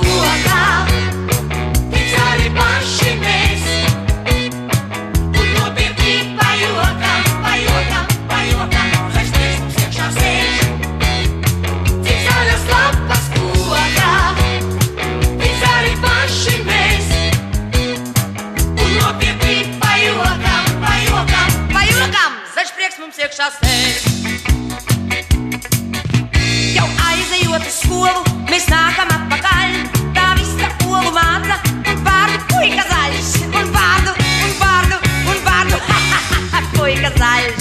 kokā, tik zaļi paši mēs. Un nopietni pajokam, pajokam, pajokam, zaļš prieks mums iekšā sēž. Tik zaļas lapas kokā, tik zaļi paši mēs. Un nopietni pajokam, pajokam, pajokam, zaļš prieks mums iekšā sēž. Jau aizejot uz skolu, mēs nākam atpakaļ. Tā visa olu māca un vārdu puika zaļš. Un vārdu, un vārdu, un vārdu, ha, ha, ha, ha, puika zaļš.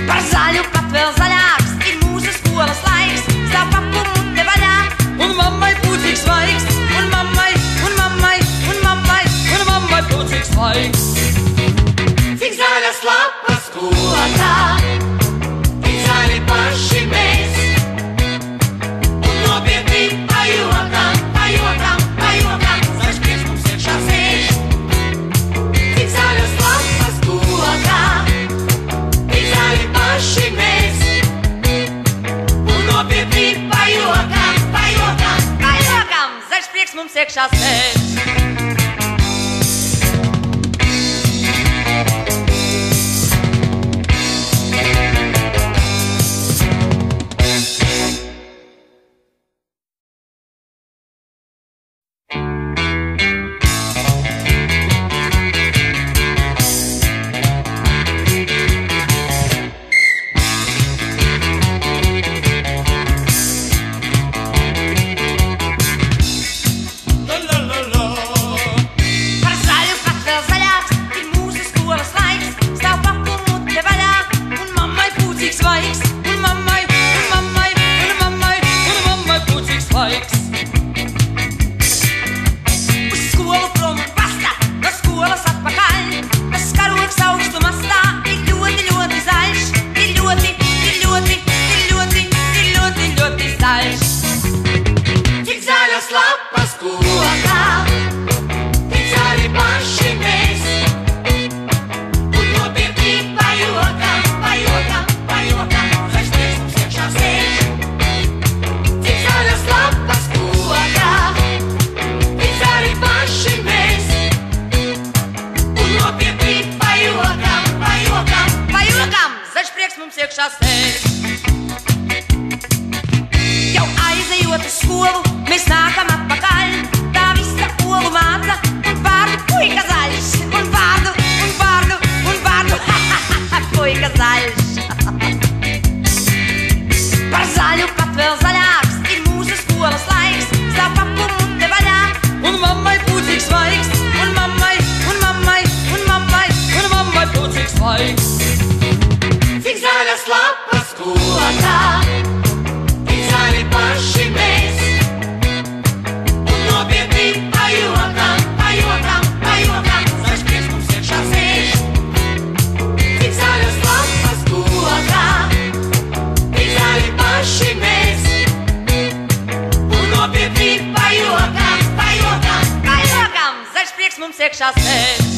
Par zaļu pat vēl zaļāks ir mūsu skolas laiks. Stāv papu munde vaļā un mammai pūcīgs svaigs. Un mammai, un mammai, un mammai, un mammai pūcīgs svaigs. Cik zaļas lapas kokā, zaļi paši mēs. Un nopietni pajokam, pajokam, pajokam, zaļš prieks mums iekšā sēž. Cik zaļas lapas kokā, tik zaļi paši mēs. Un nopietni pajokam, pajokam, pajokam, zaļš prieks mums iekšā sēž. Jau aizejot uz skolu, mēs nākam atpakaļ. Tā visa olu māca un vārdu puika zaļš. Un vārdu, un vārdu, un vārdu, ha, ha, ha, ha, puika zaļš. Par zaļu pat vēl zaļāks ir mūsu skolas laiks. Stāv papu munde vaļā un mammai pūcīgs svaigs. Un mammai, un mammai, un mammai, un mammai pūcīgs svaigs. Cik zaļas lapas kokā, tik zaļi paši mēs. Un nopietni pajokam, pajokam, pajokam, zaļš prieks mums iekšā sēž. Cik zaļas lapas kokā, tik zaļi paši mēs. Un nopietni pajokam, pajokam, pajokam, zaļš prieks mums iekšā sēž.